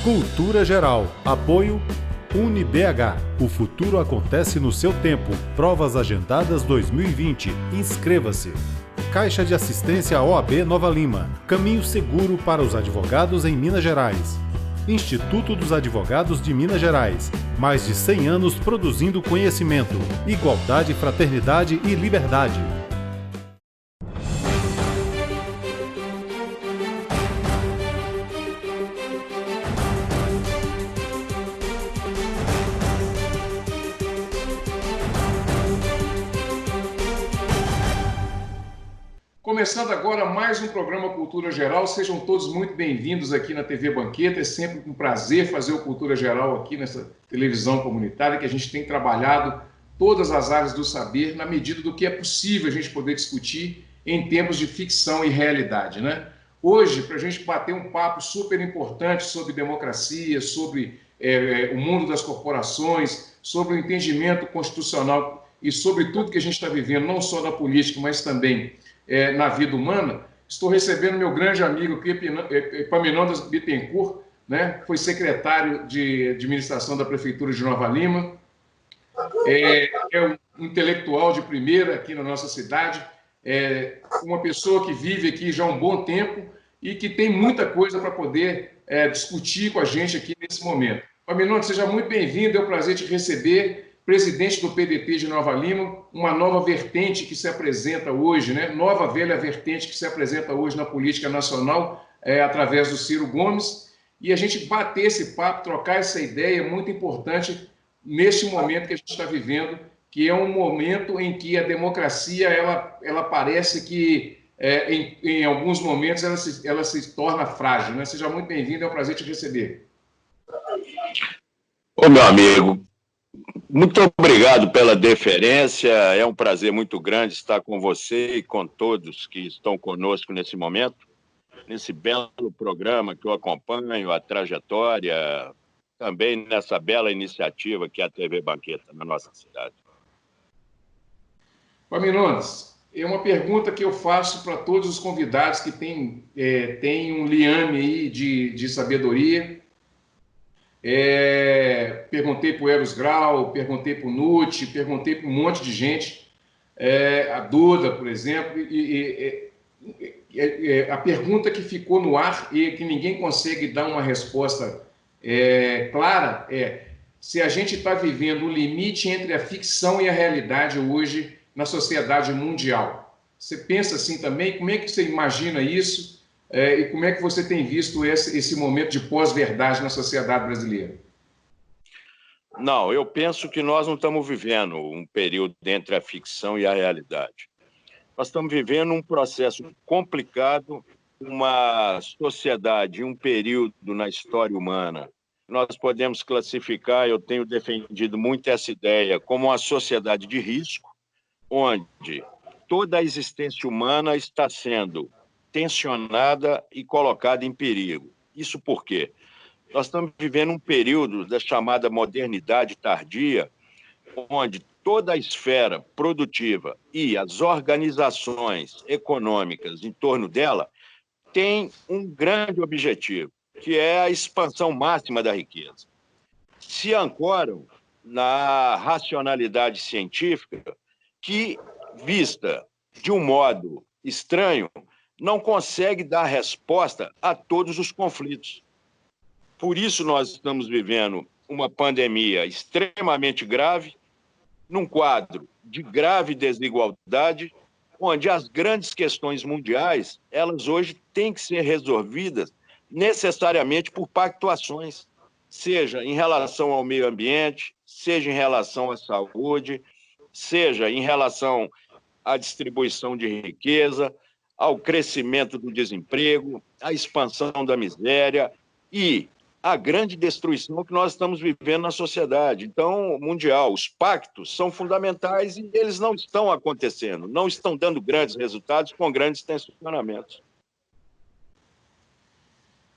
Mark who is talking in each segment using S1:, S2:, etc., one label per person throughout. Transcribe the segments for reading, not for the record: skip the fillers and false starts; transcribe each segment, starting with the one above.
S1: Cultura Geral. Apoio UniBH. O futuro acontece no seu tempo. Provas agendadas 2020. Inscreva-se. Caixa de Assistência OAB Nova Lima. Caminho seguro para os advogados em Minas Gerais. Instituto dos Advogados de Minas Gerais. Mais de 100 anos produzindo conhecimento, igualdade, fraternidade e liberdade.
S2: Começando agora mais um programa Cultura Geral, sejam todos muito bem-vindos aqui na TV Banqueta, é sempre um prazer fazer o Cultura Geral aqui nessa televisão comunitária, que a gente tem trabalhado todas as áreas do saber, na medida do que é possível a gente poder discutir em tempos de ficção e realidade, né? Hoje, para a gente bater um papo super importante sobre democracia, sobre o mundo das corporações, sobre o entendimento constitucional e sobre tudo que a gente está vivendo, não só na política, mas também na vida humana, estou recebendo meu grande amigo aqui, Epaminondas Bittencourt, né? Foi secretário de administração da Prefeitura de Nova Lima, é um intelectual de primeira aqui na nossa cidade, uma pessoa que vive aqui já há um bom tempo e que tem muita coisa para poder discutir com a gente aqui nesse momento. Epaminondas, seja muito bem-vindo, é um prazer te receber. Presidente do PDT de Nova Lima, uma nova vertente que se apresenta hoje, né? Nova velha vertente que se apresenta hoje na política nacional, através do Ciro Gomes, e a gente bater esse papo, trocar essa ideia é muito importante neste momento que a gente está vivendo, que é um momento em que a democracia, ela parece que, em alguns momentos, ela se torna frágil, né? Seja muito bem-vindo, é um prazer te receber.
S3: Ô, meu amigo, muito obrigado pela deferência, é um prazer muito grande estar com você e com todos que estão conosco nesse momento, nesse belo programa que eu acompanho, a trajetória, também nessa bela iniciativa que é a TV Banqueta na nossa cidade.
S2: Epaminondas, é uma pergunta que eu faço para todos os convidados que têm um liame aí de sabedoria. Perguntei para o Eros Grau, perguntei para o Nutti, perguntei para um monte de gente, a Duda, por exemplo, a pergunta que ficou no ar e que ninguém consegue dar uma resposta clara é se a gente está vivendo o limite entre a ficção e a realidade hoje na sociedade mundial. Você pensa assim também? Como é que você imagina isso? E como é que você tem visto esse momento de pós-verdade na sociedade brasileira?
S3: Não, eu penso que nós não estamos vivendo um período entre a ficção e a realidade. Nós estamos vivendo um processo complicado, uma sociedade, um período na história humana. Nós podemos classificar, eu tenho defendido muito essa ideia, como uma sociedade de risco, onde toda a existência humana está sendo tensionada e colocada em perigo. Isso por quê? Nós estamos vivendo um período da chamada modernidade tardia, onde toda a esfera produtiva e as organizações econômicas em torno dela têm um grande objetivo, que é a expansão máxima da riqueza. Se ancoram na racionalidade científica que, vista de um modo estranho, não consegue dar resposta a todos os conflitos. Por isso nós estamos vivendo uma pandemia extremamente grave, num quadro de grave desigualdade, onde as grandes questões mundiais, elas hoje têm que ser resolvidas necessariamente por pactuações, seja em relação ao meio ambiente, seja em relação à saúde, seja em relação à distribuição de riqueza, ao crescimento do desemprego, à expansão da miséria e à grande destruição que nós estamos vivendo na sociedade. Então, mundial, os pactos são fundamentais e eles não estão acontecendo, não estão dando grandes resultados com grandes tensionamentos.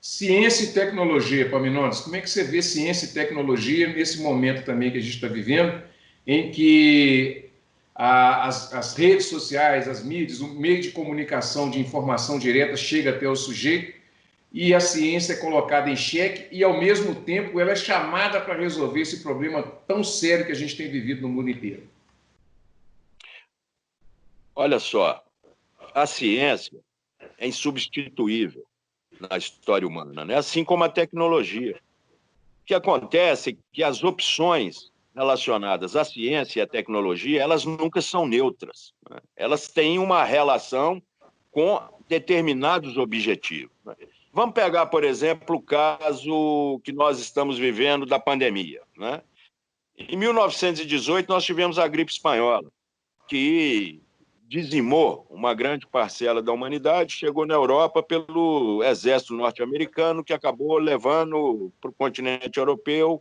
S2: Ciência e tecnologia, Epaminondas, como é que você vê ciência e tecnologia nesse momento também que a gente está vivendo, em que as redes sociais, as mídias, o meio de comunicação, de informação direta chega até o sujeito e a ciência é colocada em xeque e, ao mesmo tempo, ela é chamada para resolver esse problema tão sério que a gente tem vivido no mundo inteiro?
S3: Olha só, a ciência é insubstituível na história humana, né? Assim como a tecnologia. O que acontece é que as opções relacionadas à ciência e à tecnologia, elas nunca são neutras, né? Elas têm uma relação com determinados objetivos, né? Vamos pegar, por exemplo, o caso que nós estamos vivendo da pandemia, né? Em 1918, nós tivemos a gripe espanhola, que dizimou uma grande parcela da humanidade, chegou na Europa pelo exército norte-americano, que acabou levando para o continente europeu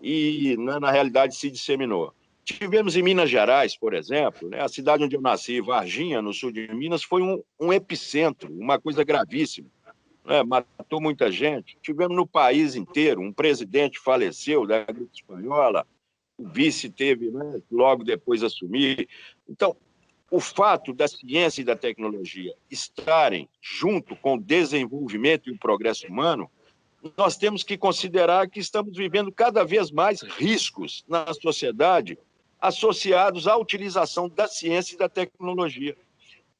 S3: e, na realidade, se disseminou. Tivemos em Minas Gerais, por exemplo, né, a cidade onde eu nasci, Varginha, no sul de Minas, foi um epicentro, uma coisa gravíssima, né, matou muita gente. Tivemos no país inteiro, um presidente faleceu da gripe espanhola, o vice teve, né, logo depois assumir. Então, o fato da ciência e da tecnologia estarem junto com o desenvolvimento e o progresso humano, nós temos que considerar que estamos vivendo cada vez mais riscos na sociedade associados à utilização da ciência e da tecnologia.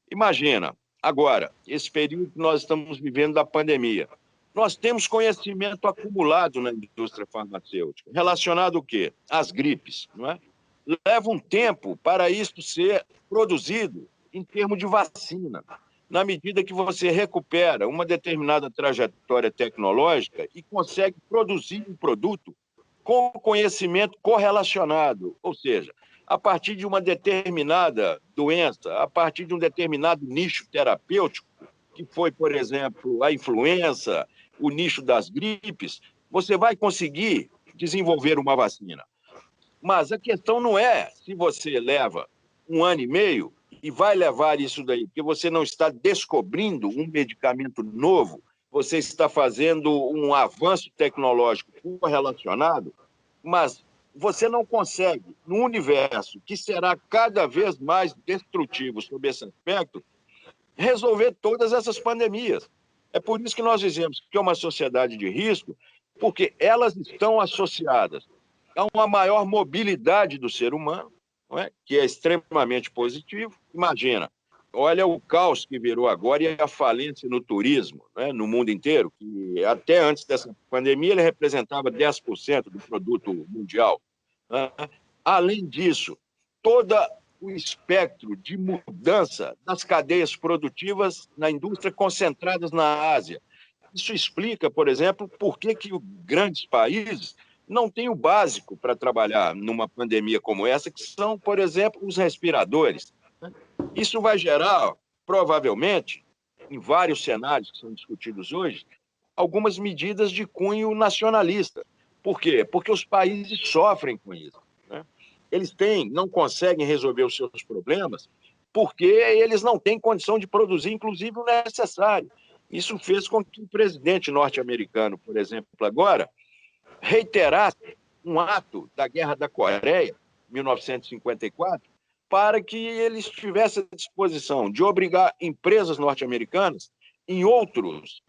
S3: Imagina, agora, esse período que nós estamos vivendo da pandemia, nós temos conhecimento acumulado na indústria farmacêutica, relacionado ao quê? Às gripes, não é? Leva um tempo para isso ser produzido em termos de vacina, na medida que você recupera uma determinada trajetória tecnológica e consegue produzir um produto com conhecimento correlacionado, ou seja, a partir de uma determinada doença, a partir de um determinado nicho terapêutico, que foi, por exemplo, a influenza, o nicho das gripes, você vai conseguir desenvolver uma vacina. Mas a questão não é se você leva 1 ano e meio e vai levar isso daí, porque você não está descobrindo um medicamento novo, você está fazendo um avanço tecnológico correlacionado, mas você não consegue, no universo que será cada vez mais destrutivo sob esse aspecto, resolver todas essas pandemias. É por isso que nós dizemos que é uma sociedade de risco, porque elas estão associadas a uma maior mobilidade do ser humano, não é? Que é extremamente positivo. Imagina, olha o caos que virou agora e a falência no turismo, né, no mundo inteiro, que até antes dessa pandemia ele representava 10% do produto mundial, né? Além disso, todo o espectro de mudança das cadeias produtivas na indústria concentradas na Ásia. Isso explica, por exemplo, por que grandes países não têm o básico para trabalhar numa pandemia como essa, que são, por exemplo, os respiradores. Isso vai gerar, provavelmente, em vários cenários que são discutidos hoje, algumas medidas de cunho nacionalista. Por quê? Porque os países sofrem com isso, né? Eles não conseguem resolver os seus problemas porque eles não têm condição de produzir, inclusive, o necessário. Isso fez com que o presidente norte-americano, por exemplo, agora, reiterasse um ato da Guerra da Coreia, 1954, para que ele estivesse à disposição de obrigar empresas norte-americanas em outros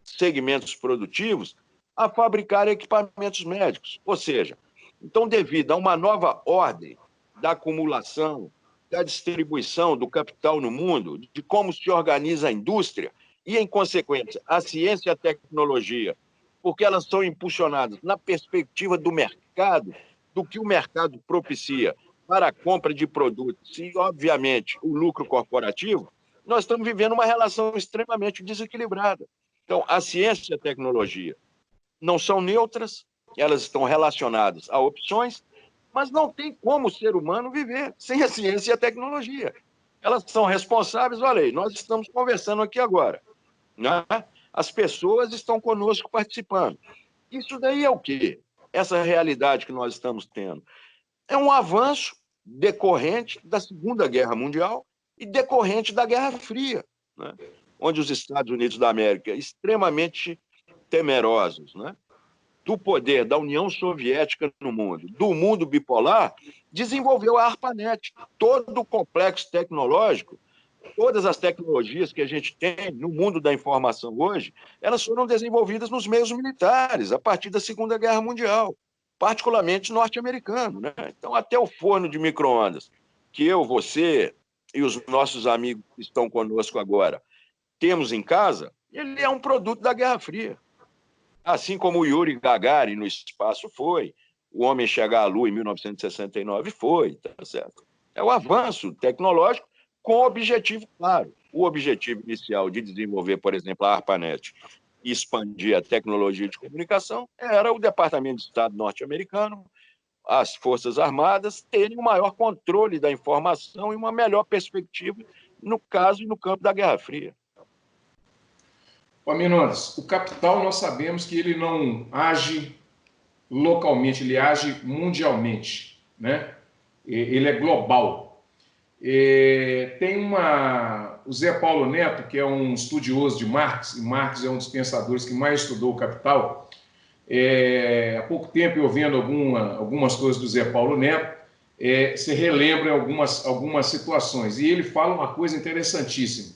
S3: segmentos produtivos a fabricar equipamentos médicos. Ou seja, então, devido a uma nova ordem da acumulação, da distribuição do capital no mundo, de como se organiza a indústria e, em consequência, a ciência e a tecnologia, porque elas são impulsionadas na perspectiva do mercado, do que o mercado propicia para a compra de produtos e, obviamente, o lucro corporativo, nós estamos vivendo uma relação extremamente desequilibrada. Então, a ciência e a tecnologia não são neutras, elas estão relacionadas a opções, mas não tem como o ser humano viver sem a ciência e a tecnologia. Elas são responsáveis, olha aí, nós estamos conversando aqui agora, né? As pessoas estão conosco participando. Isso daí é o quê? Essa realidade que nós estamos tendo é um avanço decorrente da Segunda Guerra Mundial e decorrente da Guerra Fria, né? Onde os Estados Unidos da América, extremamente temerosos, né, do poder da União Soviética no mundo, do mundo bipolar, desenvolveu a ARPANET, todo o complexo tecnológico Todas as tecnologias que a gente tem no mundo da informação hoje, elas foram desenvolvidas nos meios militares, a partir da Segunda Guerra Mundial, particularmente norte-americano, né? Então, até o forno de micro-ondas, que eu, você e os nossos amigos que estão conosco agora temos em casa, ele é um produto da Guerra Fria. Assim como o Yuri Gagarin no espaço foi, o homem chegar à Lua em 1969 foi, tá certo? É o avanço tecnológico com objetivo claro. O objetivo inicial de desenvolver, por exemplo, a ARPANET e expandir a tecnologia de comunicação era o Departamento de Estado norte-americano, as Forças Armadas terem um maior controle da informação e uma melhor perspectiva no caso e no campo da Guerra Fria.
S2: Ó, Minones, o capital nós sabemos que ele não age localmente, ele age mundialmente, né? Ele é global. Tem o Zé Paulo Neto, que é um estudioso de Marx, e Marx é um dos pensadores que mais estudou o capital. Há pouco tempo, eu vendo algumas coisas do Zé Paulo Neto, se relembra algumas situações, e ele fala uma coisa interessantíssima.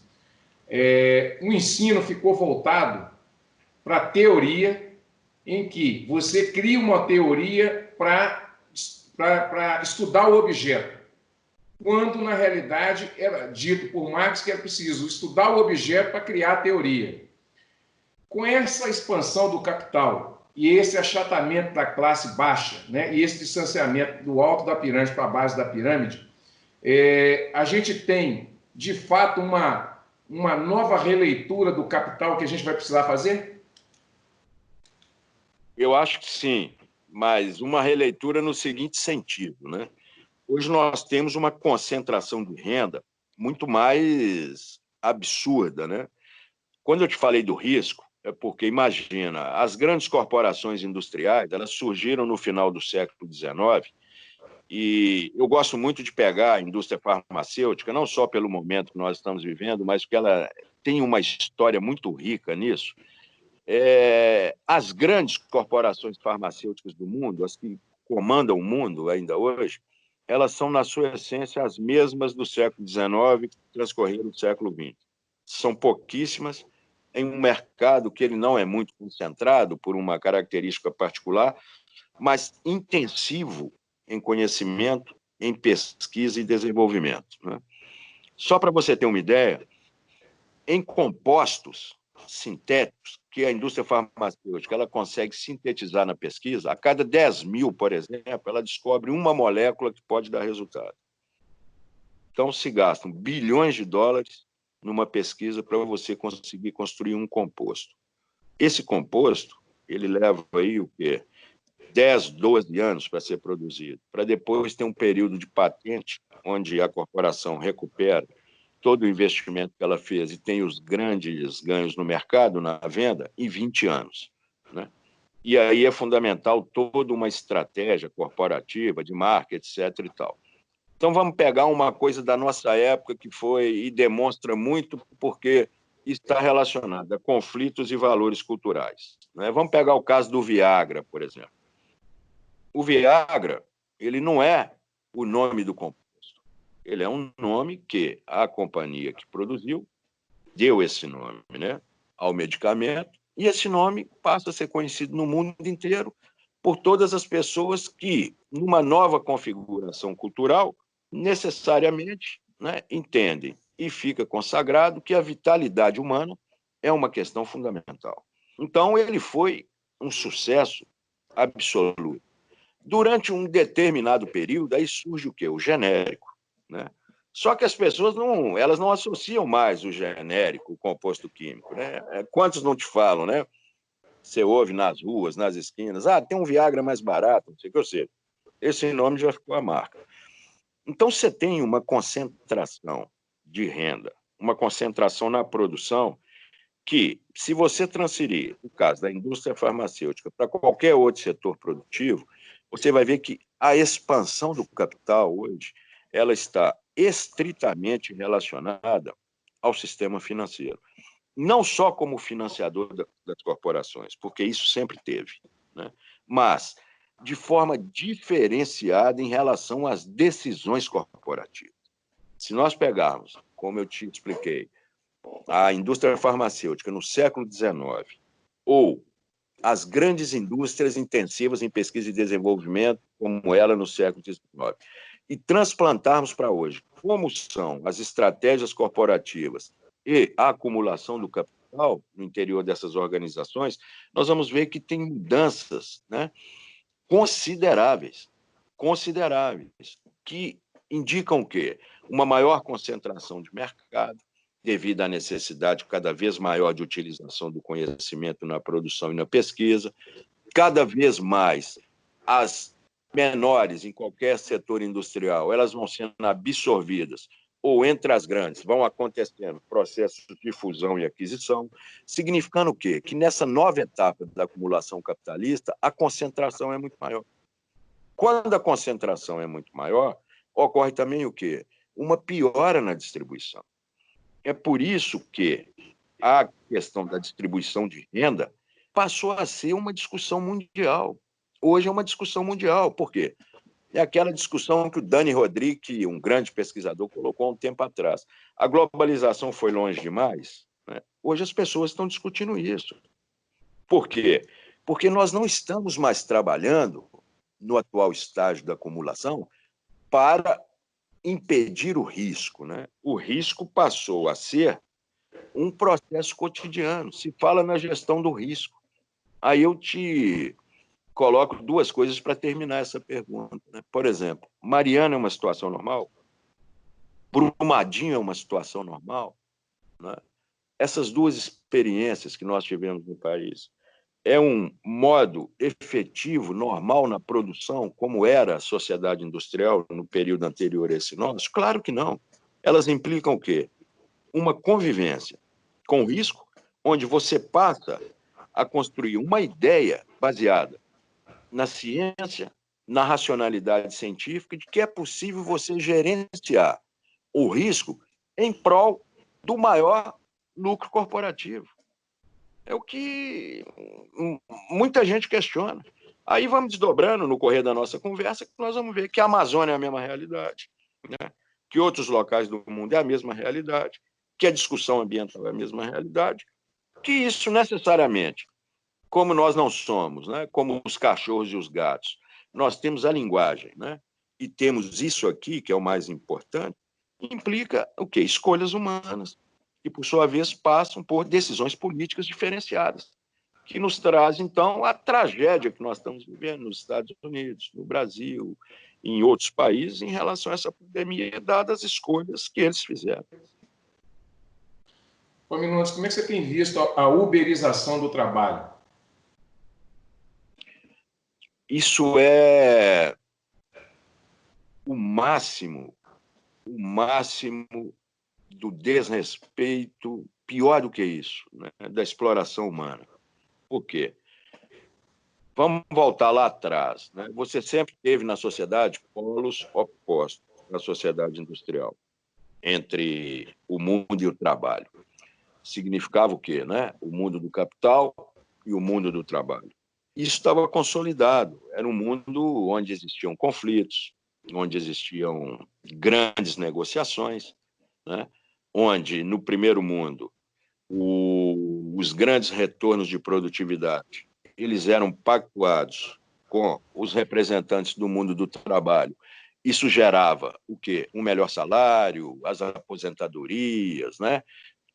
S2: O ensino ficou voltado para a teoria, em que você cria uma teoria para estudar o objeto, quando, na realidade, era dito por Marx que era preciso estudar o objeto para criar a teoria. Com essa expansão do capital e esse achatamento da classe baixa, né, e esse distanciamento do alto da pirâmide para a base da pirâmide, a gente tem, de fato, uma nova releitura do capital que a gente vai precisar fazer?
S3: Eu acho que sim, mas uma releitura no seguinte sentido, né? Hoje nós temos uma concentração de renda muito mais absurda, né? Quando eu te falei do risco, é porque, imagina, as grandes corporações industriais, elas surgiram no final do século XIX, e eu gosto muito de pegar a indústria farmacêutica, não só pelo momento que nós estamos vivendo, mas porque ela tem uma história muito rica nisso. As grandes corporações farmacêuticas do mundo, as que comandam o mundo ainda hoje, elas são, na sua essência, as mesmas do século XIX que transcorreram no século XX. São pouquíssimas, em um mercado que ele não é muito concentrado por uma característica particular, mas intensivo em conhecimento, em pesquisa e desenvolvimento, né? Só para você ter uma ideia, em compostos sintéticos que a indústria farmacêutica ela consegue sintetizar na pesquisa, a cada 10 mil, por exemplo, ela descobre uma molécula que pode dar resultado. Então, se gastam bilhões de dólares numa pesquisa para você conseguir construir um composto. Esse composto, ele leva aí o quê? 10, 12 anos para ser produzido, para depois ter um período de patente, onde a corporação recupera todo o investimento que ela fez e tem os grandes ganhos no mercado, na venda, em 20 anos, né? E aí é fundamental toda uma estratégia corporativa, de marketing, etc. e tal. Então, vamos pegar uma coisa da nossa época que foi e demonstra muito porque está relacionada a conflitos e valores culturais, né? Vamos pegar o caso do Viagra, por exemplo. O Viagra, ele não é o nome do composto. Ele é um nome que a companhia que produziu deu esse nome, né, ao medicamento, e esse nome passa a ser conhecido no mundo inteiro por todas as pessoas que, numa nova configuração cultural, necessariamente, né, entendem e fica consagrado que a vitalidade humana é uma questão fundamental. Então, ele foi um sucesso absoluto. Durante um determinado período, aí surge o quê? O genérico, né? Só que as pessoas elas não associam mais o genérico, o composto químico, né? Quantos não te falam, né? Você ouve nas ruas, nas esquinas, tem um Viagra mais barato, não sei o que eu sei. Esse nome já ficou a marca. Então, você tem uma concentração de renda, uma concentração na produção, que, se você transferir o caso da indústria farmacêutica para qualquer outro setor produtivo, você vai ver que a expansão do capital hoje ela está estritamente relacionada ao sistema financeiro. Não só como financiador das corporações, porque isso sempre teve, né? Mas de forma diferenciada em relação às decisões corporativas. Se nós pegarmos como eu te expliquei, a indústria farmacêutica no século XIX, ou as grandes indústrias intensivas em pesquisa e desenvolvimento, como ela no século XIX, e transplantarmos para hoje como são as estratégias corporativas e a acumulação do capital no interior dessas organizações, nós vamos ver que tem mudanças, né, consideráveis, que indicam o quê? Uma maior concentração de mercado, devido à necessidade cada vez maior de utilização do conhecimento na produção e na pesquisa, cada vez mais as menores em qualquer setor industrial, elas vão sendo absorvidas, ou entre as grandes, vão acontecendo processos de fusão e aquisição, significando o quê? Que nessa nova etapa da acumulação capitalista, a concentração é muito maior. Quando a concentração é muito maior, ocorre também o quê? Uma piora na distribuição. É por isso que a questão da distribuição de renda passou a ser uma discussão mundial. Hoje é uma discussão mundial. Por quê? É aquela discussão que o Dani Rodrik, um grande pesquisador, colocou há um tempo atrás. A globalização foi longe demais, né? Hoje as pessoas estão discutindo isso. Por quê? Porque nós não estamos mais trabalhando, no atual estágio da acumulação, para impedir o risco, né? O risco passou a ser um processo cotidiano. Se fala na gestão do risco. Aí eu te coloco duas coisas para terminar essa pergunta, né? Por exemplo, Mariana é uma situação normal? Brumadinho é uma situação normal, né? Essas duas experiências que nós tivemos no país é um modo efetivo, normal na produção, como era a sociedade industrial no período anterior a esse nosso? Claro que não. Elas implicam o quê? Uma convivência com risco, onde você passa a construir uma ideia baseada na ciência, na racionalidade científica, de que é possível você gerenciar o risco em prol do maior lucro corporativo. É o que muita gente questiona. Aí vamos desdobrando no correr da nossa conversa, que nós vamos ver que a Amazônia é a mesma realidade, né? Que outros locais do mundo é a mesma realidade, que a discussão ambiental é a mesma realidade, que isso necessariamente, como nós não somos, né, como os cachorros e os gatos, nós temos a linguagem, né, e temos isso aqui, que é o mais importante, implica o quê? Escolhas humanas, que, por sua vez, passam por decisões políticas diferenciadas, que nos traz, então, a tragédia que nós estamos vivendo nos Estados Unidos, no Brasil, em outros países, em relação a essa pandemia, dadas as escolhas que eles fizeram.
S2: Ô, Minutos, como é que você tem visto a uberização do trabalho?
S3: Isso é o máximo do desrespeito, pior do que isso, né, da exploração humana. Por quê? Vamos voltar lá atrás, né? Você sempre teve na sociedade polos opostos na sociedade industrial, entre o mundo e o trabalho. Significava o quê, né? O mundo do capital e o mundo do trabalho. Isso estava consolidado. Era um mundo onde existiam conflitos, onde existiam grandes negociações, né? Onde, no primeiro mundo, os grandes retornos de produtividade eles eram pactuados com os representantes do mundo do trabalho. Isso gerava o quê? Um melhor salário, as aposentadorias, né?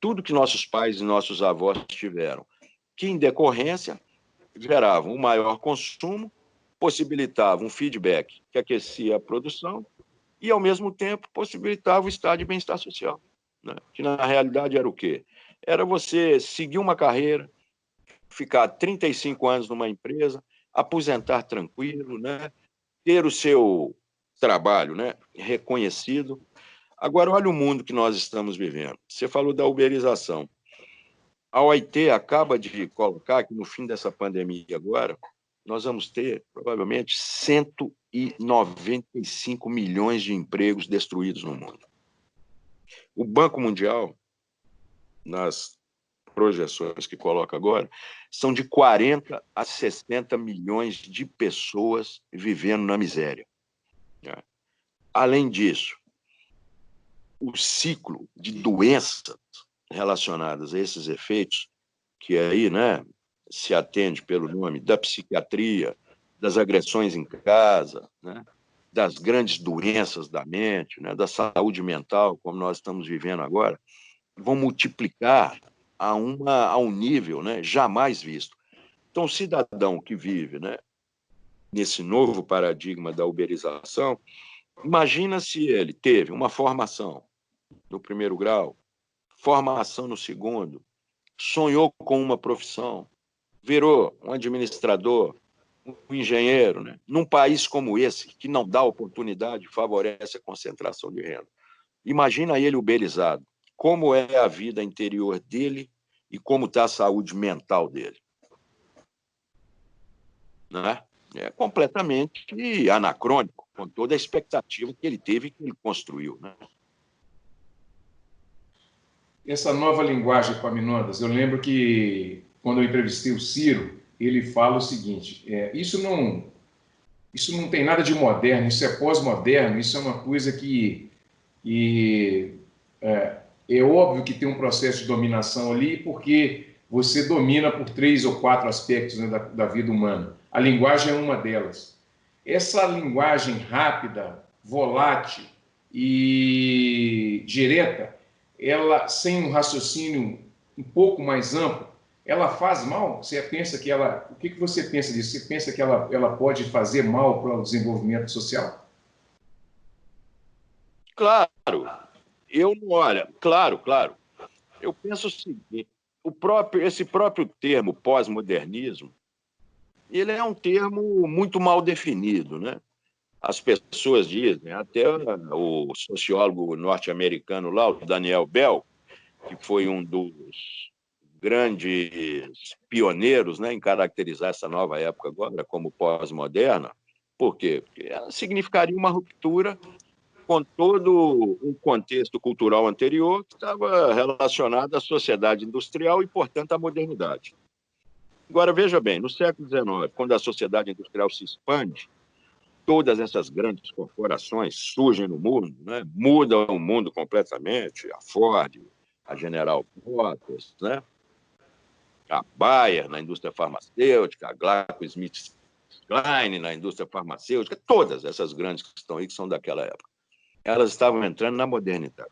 S3: Tudo que nossos pais e nossos avós tiveram, que, em decorrência, gerava um maior consumo, possibilitava um feedback que aquecia a produção e, ao mesmo tempo, possibilitava o estado de bem-estar social, né? Que, na realidade, era o quê? Era você seguir uma carreira, ficar 35 anos numa empresa, aposentar tranquilo, né? Ter o seu trabalho, né, reconhecido. Agora, olha o mundo que nós estamos vivendo. Você falou da uberização. A OIT acaba de colocar que, no fim dessa pandemia agora, nós vamos ter, provavelmente, 195 milhões de empregos destruídos no mundo. O Banco Mundial, nas projeções que coloca agora, são de 40 a 60 milhões de pessoas vivendo na miséria. Além disso, o ciclo de doenças relacionadas a esses efeitos, que aí, né, se atende pelo nome da psiquiatria, das agressões em casa, né, das grandes doenças da mente, né, da saúde mental, como nós estamos vivendo agora, vão multiplicar a um nível, né, jamais visto. Então, o cidadão que vive, né, nesse novo paradigma da uberização, imagina se ele teve uma formação no primeiro grau, formação no segundo, sonhou com uma profissão, virou um administrador, um engenheiro, né? Num país como esse, que não dá oportunidade, favorece a concentração de renda. Imagina ele uberizado. Como é a vida interior dele e como está a saúde mental dele. Né? É completamente anacrônico, com toda a expectativa que ele teve e que ele construiu. Né?
S2: Essa nova linguagem, Epaminondas, eu lembro que, quando eu entrevistei o Ciro, ele fala o seguinte, isso não tem nada de moderno, isso é pós-moderno, isso é uma coisa que é óbvio que tem um processo de dominação ali, porque você domina por 3 ou 4 aspectos, né, da vida humana. A linguagem é uma delas. Essa linguagem rápida, volátil e direta, ela, sem um raciocínio um pouco mais amplo, ela faz mal? Você pensa que ela... O que você pensa disso? Você pensa que ela pode fazer mal para o desenvolvimento social?
S3: Claro. Claro. Eu penso o seguinte, esse próprio termo pós-modernismo, ele é um termo muito mal definido, né? As pessoas dizem, até o sociólogo norte-americano lá, o Daniel Bell, que foi um dos grandes pioneiros, né, em caracterizar essa nova época agora como pós-moderna. Por quê? Porque ela significaria uma ruptura com todo um contexto cultural anterior que estava relacionado à sociedade industrial e, portanto, à modernidade. Agora, veja bem, no século XIX, quando a sociedade industrial se expande, todas essas grandes corporações surgem no mundo, né? Mudam o mundo completamente, a Ford, a General Motors, né? A Bayer na indústria farmacêutica, a GlaxoSmithKline na indústria farmacêutica, todas essas grandes que estão aí, que são daquela época. Elas estavam entrando na modernidade.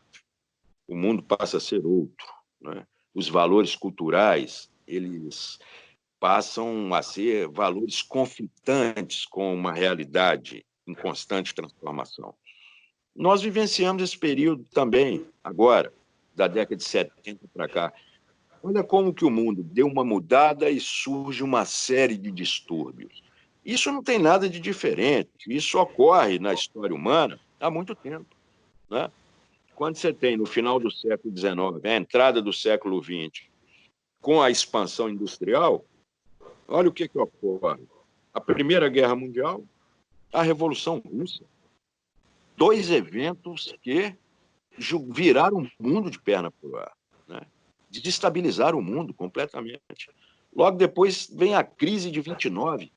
S3: O mundo passa a ser outro, né? Os valores culturais, eles passam a ser valores conflitantes com uma realidade em constante transformação. Nós vivenciamos esse período também, agora, da década de 70 para cá. Olha como que o mundo deu uma mudada e surge uma série de distúrbios. Isso não tem nada de diferente, isso ocorre na história humana há muito tempo. Né? Quando você tem, no final do século XIX, a entrada do século XX, com a expansão industrial, olha o que ocorre. A Primeira Guerra Mundial, a Revolução Russa. 2 eventos que viraram o mundo de perna para o ar, né? Desestabilizaram o mundo completamente. Logo depois vem a crise de 29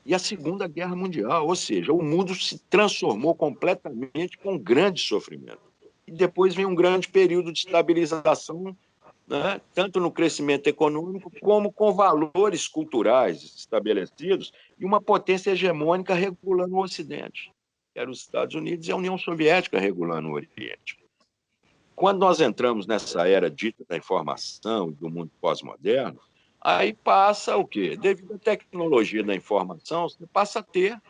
S3: e a Segunda Guerra Mundial, ou seja, o mundo se transformou completamente com grande sofrimento. E depois vem um grande período de estabilização, né, tanto no crescimento econômico como com valores culturais estabelecidos e uma potência hegemônica regulando o Ocidente, que eram os Estados Unidos e a União Soviética regulando o Oriente. Quando nós entramos nessa era dita da informação e do mundo pós-moderno, aí passa o quê? Devido à tecnologia da informação, você passa a ter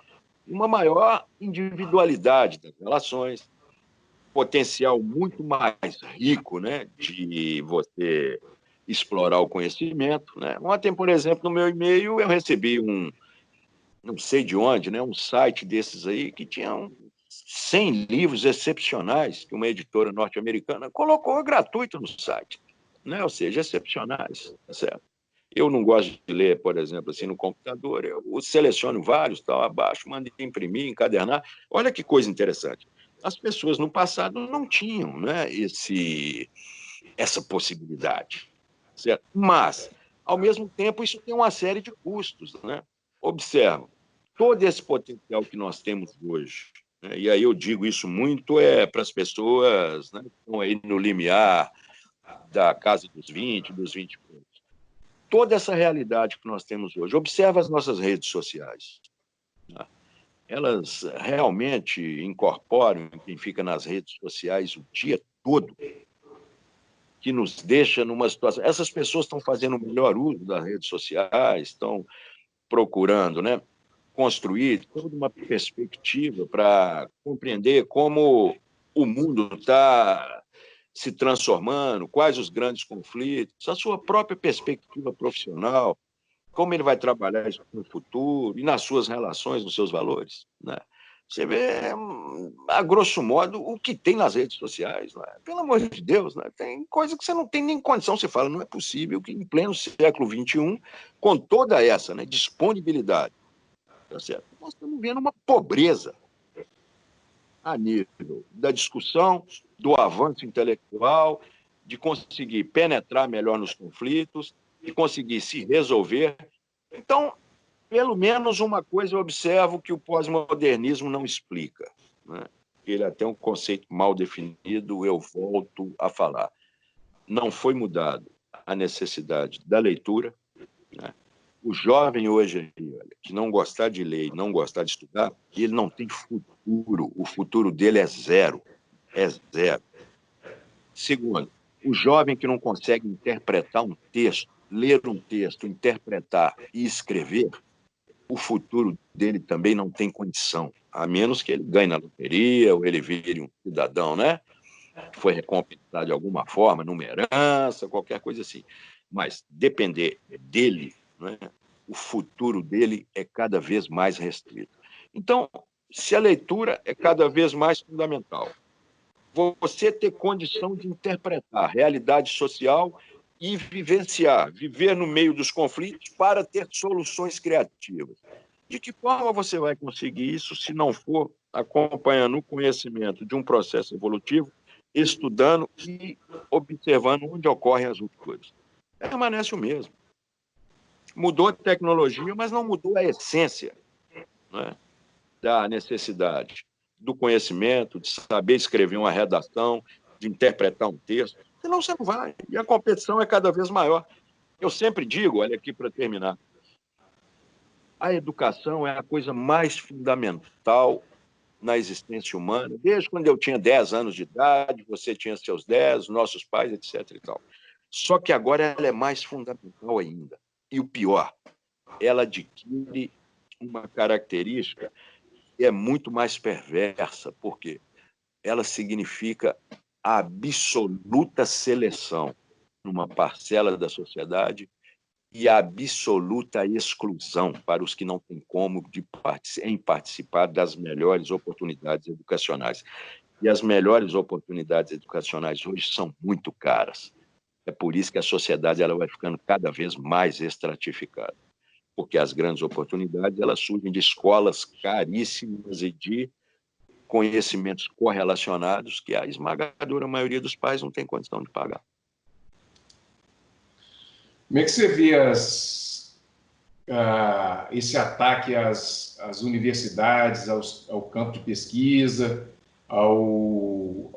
S3: uma maior individualidade das relações, potencial muito mais rico, né, de você explorar o conhecimento. Né? Ontem, por exemplo, no meu e-mail, eu recebi não sei de onde, né, um site desses aí que tinha 100 livros excepcionais que uma editora norte-americana colocou gratuito no site, né? Ou seja, excepcionais, tá certo? Eu não gosto de ler, por exemplo, assim, no computador, eu seleciono vários, tal, abaixo, mando imprimir, encadernar. Olha que coisa interessante. As pessoas no passado não tinham, né, essa possibilidade, certo? Mas, ao mesmo tempo, isso tem uma série de custos, né? Observa, todo esse potencial que nós temos hoje né? E aí eu digo isso muito para as pessoas, né, que estão aí no limiar da casa dos 20, dos 20 e poucos. Toda essa realidade que nós temos hoje. Observa as nossas redes sociais, né? Elas realmente incorporam quem fica nas redes sociais o dia todo, que nos deixa numa situação. Essas pessoas estão fazendo o melhor uso das redes sociais, estão procurando, né, construir toda uma perspectiva para compreender como o mundo está se transformando, quais os grandes conflitos, a sua própria perspectiva profissional, como ele vai trabalhar isso no futuro e nas suas relações, nos seus valores, né? Você vê, a grosso modo, o que tem nas redes sociais, né? Pelo amor de Deus, né? Tem coisa que você não tem nem condição. Você fala, não é possível que em pleno século XXI, com toda essa, né, disponibilidade, tá certo? Nós estamos vendo uma pobreza a nível da discussão, do avanço intelectual, de conseguir penetrar melhor nos conflitos, de conseguir se resolver. Então, pelo menos uma coisa eu observo que o pós-modernismo não explica, né? Ele é até um conceito mal definido, eu volto a falar. Não foi mudado a necessidade da leitura, né? O jovem hoje, que não gostar de ler e não gostar de estudar, ele não tem futuro. O futuro dele é zero. É zero. Segundo, o jovem que não consegue interpretar um texto, ler um texto, interpretar e escrever, o futuro dele também não tem condição, a menos que ele ganhe na loteria ou ele vire um cidadão, né? Que foi recompensado de alguma forma, numa herança, qualquer coisa assim. Mas depender dele, né, o futuro dele é cada vez mais restrito. Então, se a leitura é cada vez mais fundamental, você ter condição de interpretar a realidade social e vivenciar, viver no meio dos conflitos para ter soluções criativas. De que forma você vai conseguir isso se não for acompanhando o conhecimento de um processo evolutivo, estudando e observando onde ocorrem as rupturas? Permanece o mesmo. Mudou a tecnologia, mas não mudou a essência, né, da necessidade do conhecimento, de saber escrever uma redação, de interpretar um texto. Senão você não vai. E a competição é cada vez maior. Eu sempre digo, olha aqui para terminar, a educação é a coisa mais fundamental na existência humana. Desde quando eu tinha 10 anos de idade, você tinha seus 10, nossos pais, etc. e tal. Só que agora ela é mais fundamental ainda. E o pior, ela adquire uma característica que é muito mais perversa, porque ela significa a absoluta seleção numa parcela da sociedade e a absoluta exclusão para os que não têm como em participar das melhores oportunidades educacionais. E as melhores oportunidades educacionais hoje são muito caras. É por isso que a sociedade ela vai ficando cada vez mais estratificada, porque as grandes oportunidades elas surgem de escolas caríssimas e de conhecimentos correlacionados que a esmagadora maioria dos pais não tem condição de pagar.
S2: Como é que você vê esse ataque às universidades, ao campo de pesquisa, aos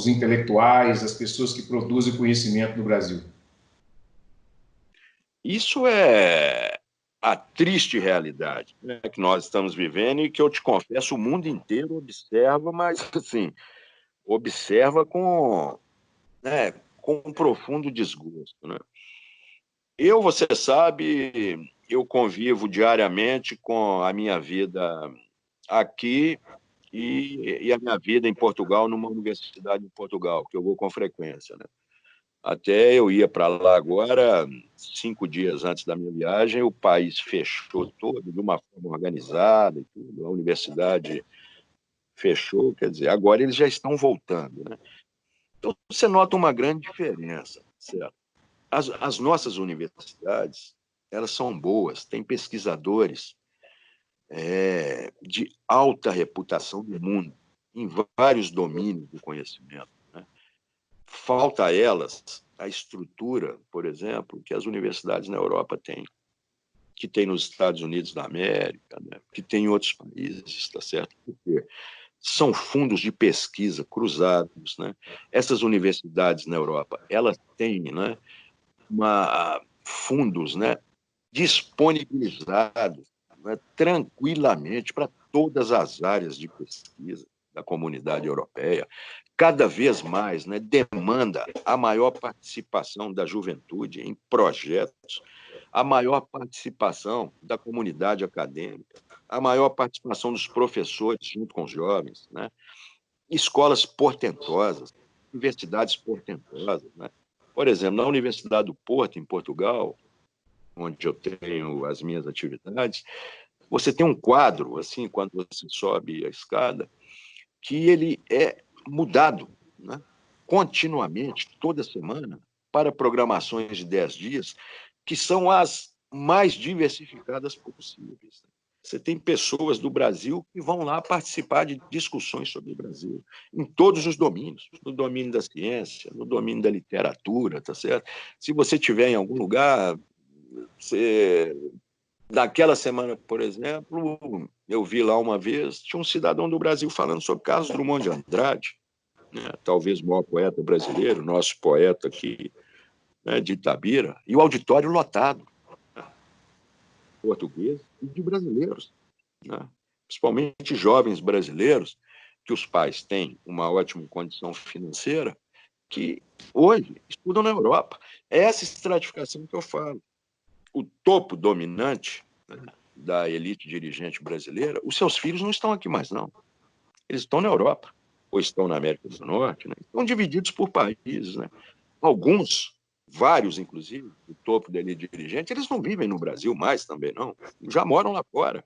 S2: intelectuais, às pessoas que produzem conhecimento no Brasil?
S3: Isso é a triste realidade, né, que nós estamos vivendo e que eu te confesso, o mundo inteiro observa, mas assim, observa né, com um profundo desgosto, né? Você sabe, eu convivo diariamente com a minha vida aqui e a minha vida em Portugal, numa universidade em Portugal, que eu vou com frequência, né? Até eu ia para lá agora, 5 dias antes da minha viagem, o país fechou todo de uma forma organizada e tudo, a universidade fechou, quer dizer, agora eles já estão voltando, né? Então, você nota uma grande diferença, certo? As nossas universidades, elas são boas, têm pesquisadores de alta reputação no mundo, em vários domínios do conhecimento, né? Falta a elas a estrutura, por exemplo, que as universidades na Europa têm. que tem nos Estados Unidos da América, né? Que tem em outros países, está certo? Porque são fundos de pesquisa cruzados, né? Essas universidades na Europa, elas têm, né, fundos, né, disponibilizados, né, tranquilamente para todas as áreas de pesquisa da comunidade europeia. Cada vez mais, né, demanda a maior participação da juventude em projetos, a maior participação da comunidade acadêmica, a maior participação dos professores junto com os jovens, né? Escolas portentosas, universidades portentosas, né? Por exemplo, na Universidade do Porto, em Portugal, onde eu tenho as minhas atividades, você tem um quadro, assim, quando você sobe a escada, que ele é mudado, né, continuamente, toda semana, para programações de 10 dias, que são as mais diversificadas possíveis. Você tem pessoas do Brasil que vão lá participar de discussões sobre o Brasil, em todos os domínios, no domínio da ciência, no domínio da literatura, tá certo? Se você estiver em algum lugar, você... Naquela semana, por exemplo, eu vi lá uma vez, tinha um cidadão do Brasil falando sobre Carlos Drummond de Andrade, né? Talvez o maior poeta brasileiro, nosso poeta aqui, né, de Itabira, e o auditório lotado, né, português e de brasileiros, né? Principalmente jovens brasileiros, que os pais têm uma ótima condição financeira, que hoje estudam na Europa. É essa estratificação que eu falo. O topo dominante, né, da elite dirigente brasileira, os seus filhos não estão aqui mais, não. Eles estão na Europa, ou estão na América do Norte, né? Estão divididos por países, né? Alguns, vários, inclusive, o topo da elite dirigente, eles não vivem no Brasil mais também, não. Já moram lá fora,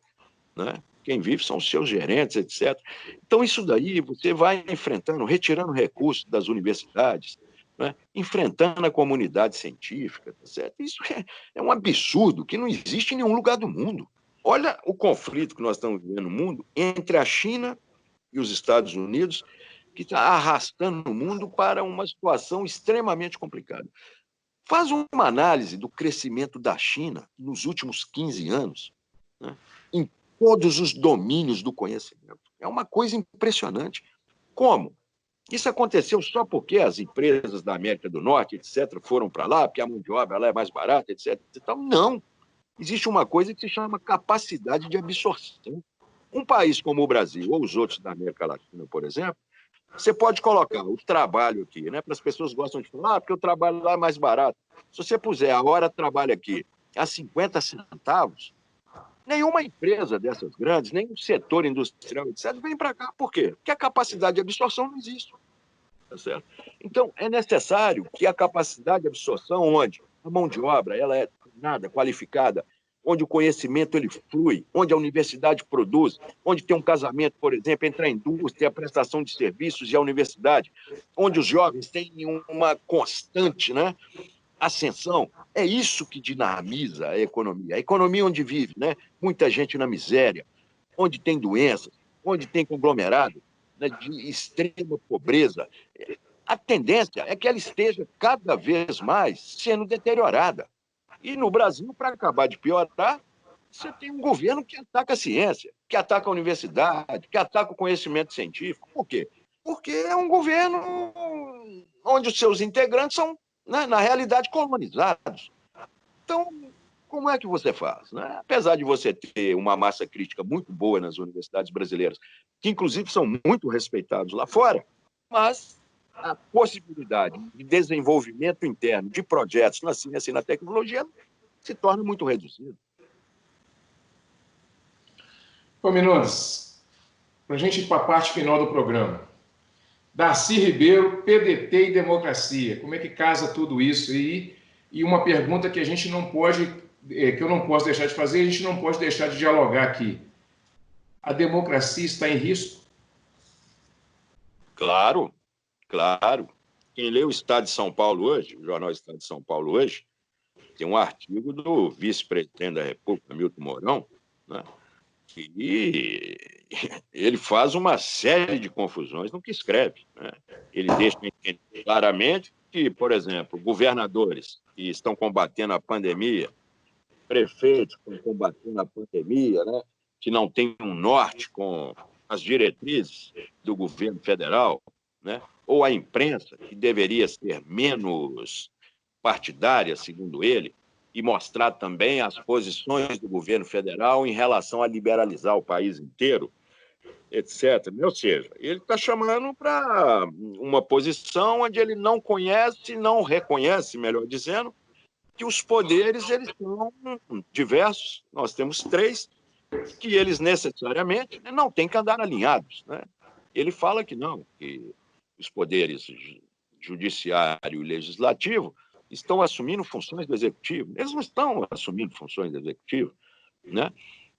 S3: né? Quem vive são os seus gerentes, etc. Então, isso daí você vai enfrentando, retirando recursos das universidades, né? Enfrentando a comunidade científica, tá certo? Isso é um absurdo que não existe em nenhum lugar do mundo. Olha o conflito que nós estamos vivendo no mundo entre a China e os Estados Unidos, que está arrastando o mundo para uma situação extremamente complicada. Faz uma análise do crescimento da China nos últimos 15 anos, né, em todos os domínios do conhecimento. É uma coisa impressionante. Como? Isso aconteceu só porque as empresas da América do Norte, etc., foram para lá, porque a mão de obra lá é mais barata, etc. Não. Existe uma coisa que se chama capacidade de absorção. Um país como o Brasil, ou os outros da América Latina, por exemplo, você pode colocar o trabalho aqui, né? Para as pessoas gostam de falar, porque o trabalho lá é mais barato. Se você puser a hora de trabalho aqui a 50 centavos, nenhuma empresa dessas grandes, nenhum setor industrial, etc., vem para cá. Por quê? Porque a capacidade de absorção não existe. Tá certo? Então, é necessário que a capacidade de absorção, onde a mão de obra ela é treinada, qualificada, onde o conhecimento ele flui, onde a universidade produz, onde tem um casamento, por exemplo, entre a indústria, a prestação de serviços e a universidade, onde os jovens têm uma constante, né, ascensão. É isso que dinamiza a economia. A economia onde vive, né, muita gente na miséria, onde tem doenças, onde tem conglomerado, né, de extrema pobreza, a tendência é que ela esteja cada vez mais sendo deteriorada. E no Brasil, para acabar de piorar, você tem um governo que ataca a ciência, que ataca a universidade, que ataca o conhecimento científico. Por quê? Porque é um governo onde os seus integrantes são, né, na realidade, colonizados. Então, como é que você faz, né? Apesar de você ter uma massa crítica muito boa nas universidades brasileiras, que inclusive são muito respeitados lá fora, mas a possibilidade de desenvolvimento interno de projetos na ciência e na tecnologia se torna muito reduzida.
S2: Ô, Minunes, para a gente ir para a parte final do programa, Darcy Ribeiro, PDT e democracia, como é que casa tudo isso aí? E uma pergunta que a gente não pode, que eu não posso deixar de fazer, a gente não pode deixar de dialogar aqui. A democracia está em risco?
S3: Claro, claro. Quem lê o Estado de São Paulo hoje, o jornal Estado de São Paulo hoje, tem um artigo do vice-presidente da República, Milton Mourão, né, que ele faz uma série de confusões no que escreve, né? Ele deixa entender claramente que, por exemplo, governadores que estão combatendo a pandemia prefeitos que estão combatendo a pandemia, né, que não tem um norte com as diretrizes do governo federal, né, ou a imprensa, que deveria ser menos partidária, segundo ele, e mostrar também as posições do governo federal em relação a liberalizar o país inteiro, etc. Ou seja, ele está chamando para uma posição onde ele não conhece, não reconhece, melhor dizendo, que os poderes eles são diversos. Nós temos três, que eles necessariamente não têm que andar alinhados, né? Ele fala que não, que os poderes judiciário e legislativo estão assumindo funções do executivo. Eles não estão assumindo funções do executivo, né?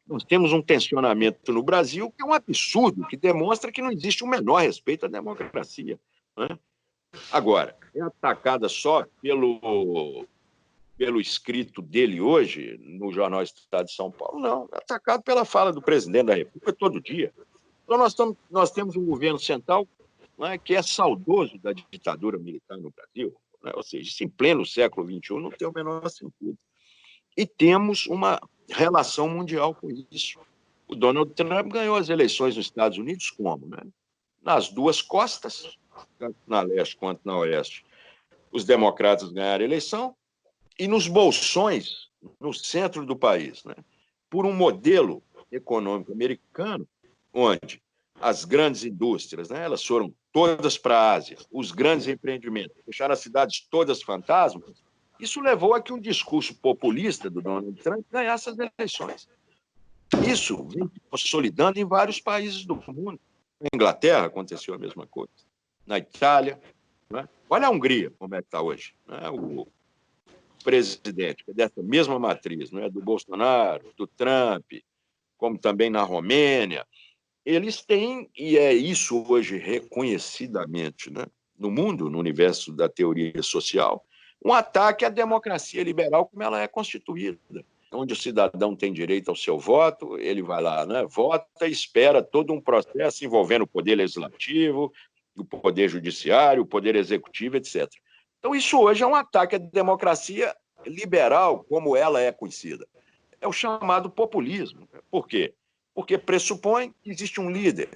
S3: Nós temos um tensionamento no Brasil que é um absurdo, que demonstra que não existe o menor respeito à democracia, né? Agora, é atacada só pelo escrito dele hoje no Jornal Estado de São Paulo? Não, é atacado pela fala do presidente da República todo dia. Então, nós temos um governo central, né, que é saudoso da ditadura militar no Brasil, né? Ou seja, isso em pleno século XXI não tem o menor sentido. E temos uma relação mundial com isso. O Donald Trump ganhou as eleições nos Estados Unidos como? Né? Nas duas costas, tanto na leste quanto na oeste, os democratas ganharam a eleição, e nos bolsões, no centro do país, né? Por um modelo econômico americano, onde as grandes indústrias, né, elas foram todas para a Ásia, os grandes empreendimentos, fecharam as cidades todas fantasmas. Isso levou a que um discurso populista do Donald Trump ganhasse as eleições. Isso vem consolidando em vários países do mundo. Na Inglaterra aconteceu a mesma coisa. Na Itália, né? Olha a Hungria, como é que está hoje, né? O presidente, que é dessa mesma matriz, né? Do Bolsonaro, do Trump, como também na Romênia, eles têm, e é isso hoje reconhecidamente, né, no mundo, no universo da teoria social, um ataque à democracia liberal como ela é constituída, onde o cidadão tem direito ao seu voto, ele vai lá, né, vota e espera todo um processo envolvendo o poder legislativo, o poder judiciário, o poder executivo, etc. Então, isso hoje é um ataque à democracia liberal como ela é conhecida. É o chamado populismo. Por quê? Porque pressupõe que existe um líder,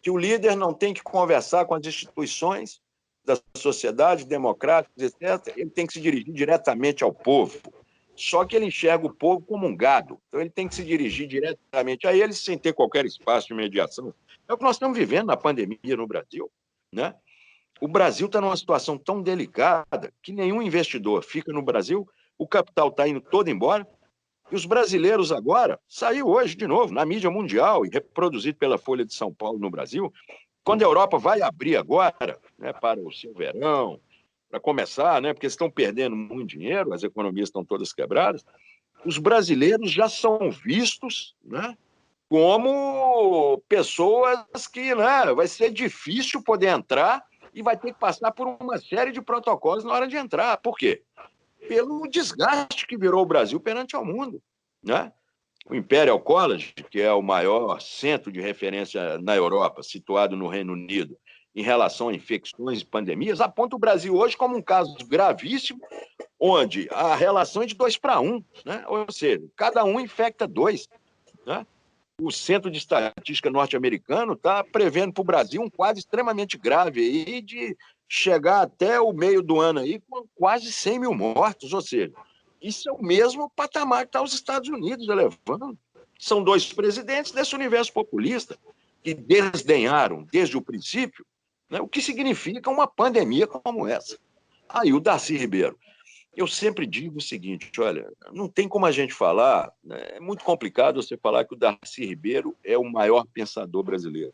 S3: que o líder não tem que conversar com as instituições da sociedade democrática, etc. Ele tem que se dirigir diretamente ao povo. Só que ele enxerga o povo como um gado. Então, ele tem que se dirigir diretamente a eles sem ter qualquer espaço de mediação. É o que nós estamos vivendo na pandemia no Brasil, né? O Brasil está numa situação tão delicada que nenhum investidor fica no Brasil, o capital está indo todo embora. E os brasileiros agora, saiu hoje de novo, na mídia mundial e reproduzido pela Folha de São Paulo no Brasil, quando a Europa vai abrir agora, né, para o seu verão, para começar, né, porque estão perdendo muito dinheiro, as economias estão todas quebradas, os brasileiros já são vistos, né, como pessoas que, né, vai ser difícil poder entrar e vai ter que passar por uma série de protocolos na hora de entrar. Por quê? Pelo desgaste que virou o Brasil perante ao mundo, né? O Imperial College, que é o maior centro de referência na Europa, situado no Reino Unido, em relação a infecções e pandemias, aponta o Brasil hoje como um caso gravíssimo, onde a relação é de 2-1, né? Ou seja, cada um infecta 2, né? O Centro de Estatística norte-americano está prevendo para o Brasil um quadro extremamente grave aí de chegar até o meio do ano aí com quase 100 mil mortos, ou seja, isso é o mesmo patamar que está os Estados Unidos elevando. São dois presidentes desse universo populista que desdenharam desde o princípio, né, o que significa uma pandemia como essa. Aí o Darcy Ribeiro, eu sempre digo o seguinte, olha, não tem como a gente falar, né, é muito complicado você falar que o Darcy Ribeiro é o maior pensador brasileiro,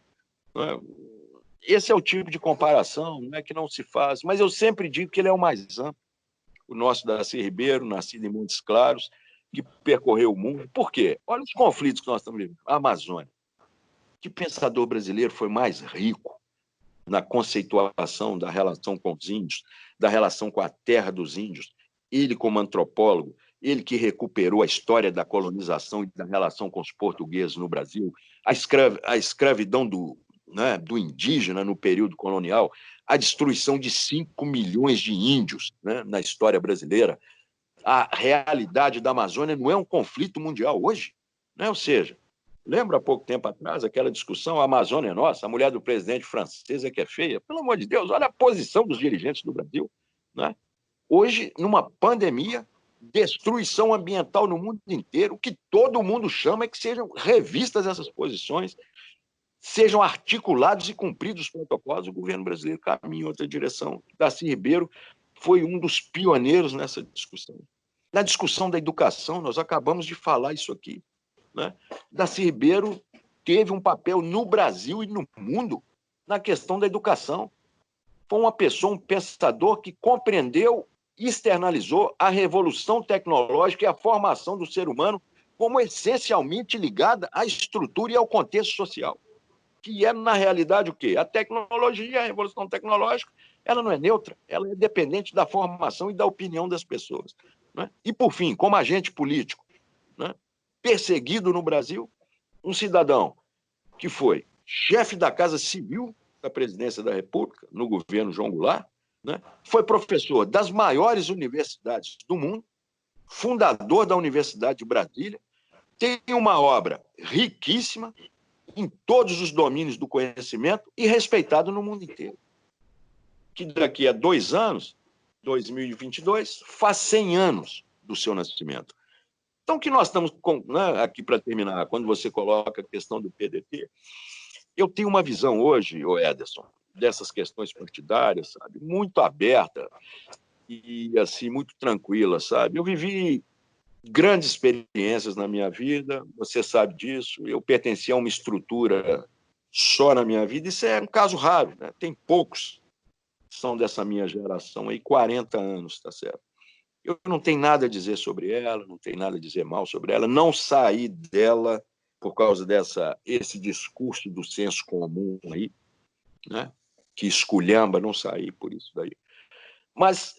S3: né? Esse é o tipo de comparação, né, que não se faz, mas eu sempre digo que ele é o mais amplo. O nosso Darcy Ribeiro, nascido em Montes Claros, que percorreu o mundo. Por quê? Olha os conflitos que nós estamos vivendo. A Amazônia. Que pensador brasileiro foi mais rico na conceituação da relação com os índios, da relação com a terra dos índios? Ele, como antropólogo, ele que recuperou a história da colonização e da relação com os portugueses no Brasil, a escravidão né, do indígena no período colonial, a destruição de 5 milhões de índios, né, na história brasileira, a realidade da Amazônia não é um conflito mundial hoje, né? Ou seja, lembra há pouco tempo atrás aquela discussão, a Amazônia é nossa, a mulher do presidente francês é que é feia? Pelo amor de Deus, olha a posição dos dirigentes do Brasil, né? Hoje, numa pandemia, destruição ambiental no mundo inteiro, o que todo mundo chama é que sejam revistas essas posições, sejam articulados e cumpridos os protocolos. O governo brasileiro caminha em outra direção. Darcy Ribeiro foi um dos pioneiros nessa discussão. Na discussão da educação, nós acabamos de falar isso aqui, né? Darcy Ribeiro teve um papel no Brasil e no mundo na questão da educação. Foi uma pessoa, um pensador que compreendeu e externalizou a revolução tecnológica e a formação do ser humano como essencialmente ligada à estrutura e ao contexto social, que é, na realidade, o quê? A tecnologia, a revolução tecnológica, ela não é neutra, ela é dependente da formação e da opinião das pessoas, né? E, por fim, como agente político, né, perseguido no Brasil, um cidadão que foi chefe da Casa Civil da Presidência da República, no governo João Goulart, né, foi professor das maiores universidades do mundo, fundador da Universidade de Brasília, tem uma obra riquíssima em todos os domínios do conhecimento e respeitado no mundo inteiro. Que daqui a 2 anos, 2022, faz 100 anos do seu nascimento. Então, o que nós estamos né, aqui para terminar, quando você coloca a questão do PDT, eu tenho uma visão hoje, ô Ederson, dessas questões partidárias, sabe, muito aberta e assim muito tranquila, sabe? Eu vivi grandes experiências na minha vida, você sabe disso. Eu pertencia a uma estrutura só na minha vida, isso é um caso raro, né? Tem poucos que são dessa minha geração aí, 40 anos, tá certo? Eu não tenho nada a dizer sobre ela, não tenho nada a dizer mal sobre ela, não saí dela por causa esse discurso do senso comum aí, né? Que esculhamba, não saí por isso daí. Mas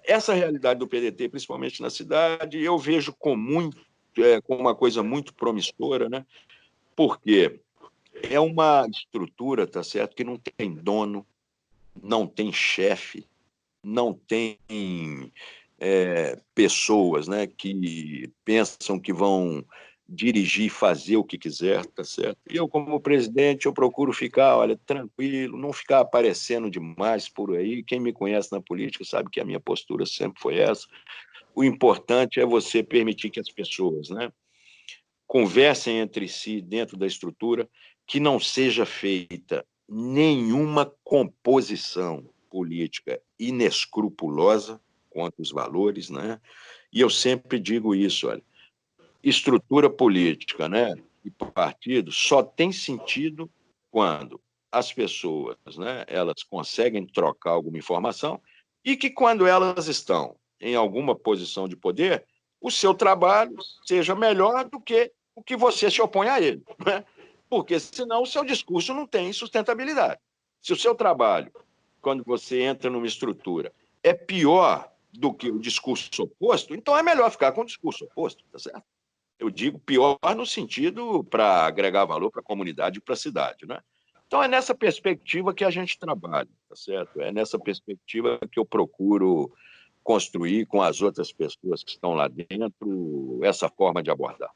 S3: essa realidade do PDT, principalmente na cidade, eu vejo como uma coisa muito promissora, né? Porque é uma estrutura, tá certo, que não tem dono, não tem chefe, não tem pessoas, né, que pensam que vão dirigir e fazer o que quiser, tá certo? E eu, como presidente, eu procuro ficar, olha, tranquilo, não ficar aparecendo demais por aí. Quem me conhece na política sabe que a minha postura sempre foi essa. O importante é você permitir que as pessoas, né, conversem entre si dentro da estrutura, que não seja feita nenhuma composição política inescrupulosa contra os valores, né? E eu sempre digo isso, olha, estrutura política, né, e partido só tem sentido quando as pessoas, né, elas conseguem trocar alguma informação e que quando elas estão em alguma posição de poder, o seu trabalho seja melhor do que o que você se opõe a ele, né? Porque senão o seu discurso não tem sustentabilidade. Se o seu trabalho, quando você entra numa estrutura, é pior do que o discurso oposto, então é melhor ficar com o discurso oposto, tá certo? Eu digo pior no sentido para agregar valor para a comunidade e para a cidade, né? Então é nessa perspectiva que a gente trabalha, tá certo? É nessa perspectiva que eu procuro construir com as outras pessoas que estão lá dentro essa forma de abordar.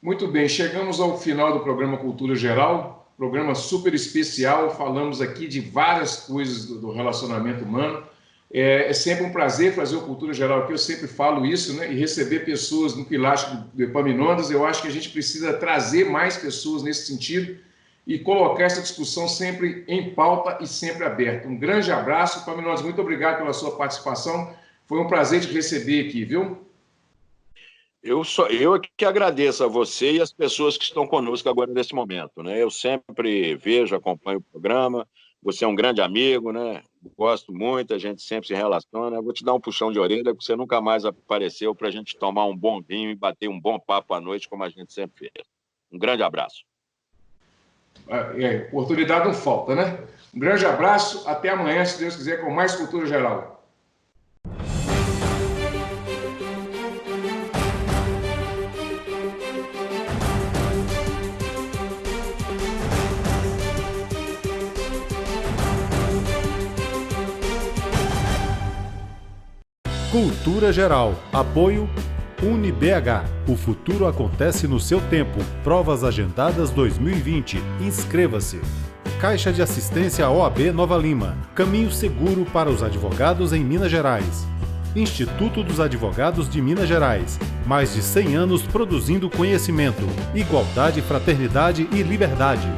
S2: Muito bem, chegamos ao final do programa Cultura Geral, programa super especial, falamos aqui de várias coisas do relacionamento humano. É sempre um prazer fazer o Cultura Geral aqui, eu sempre falo isso, né? E receber pessoas no Pilastre do Epaminondas. Eu acho que a gente precisa trazer mais pessoas nesse sentido e colocar essa discussão sempre em pauta e sempre aberta. Um grande abraço, Epaminondas, muito obrigado pela sua participação. Foi um prazer te receber aqui, viu?
S3: Eu que agradeço a você e as pessoas que estão conosco agora nesse momento, né? Eu sempre vejo, acompanho o programa. Você é um grande amigo, né? Gosto muito, a gente sempre se relaciona. Eu vou te dar um puxão de orelha, porque você nunca mais apareceu para a gente tomar um bom vinho e bater um bom papo à noite, como a gente sempre fez. Um grande abraço.
S2: Oportunidade não falta, né? Um grande abraço, até amanhã, se Deus quiser, com mais Cultura Geral.
S1: Cultura Geral. Apoio UniBH. O futuro acontece no seu tempo. Provas agendadas 2020. Inscreva-se. Caixa de Assistência OAB Nova Lima. Caminho seguro para os advogados em Minas Gerais. Instituto dos Advogados de Minas Gerais. Mais de 100 anos produzindo conhecimento, igualdade, fraternidade e liberdade.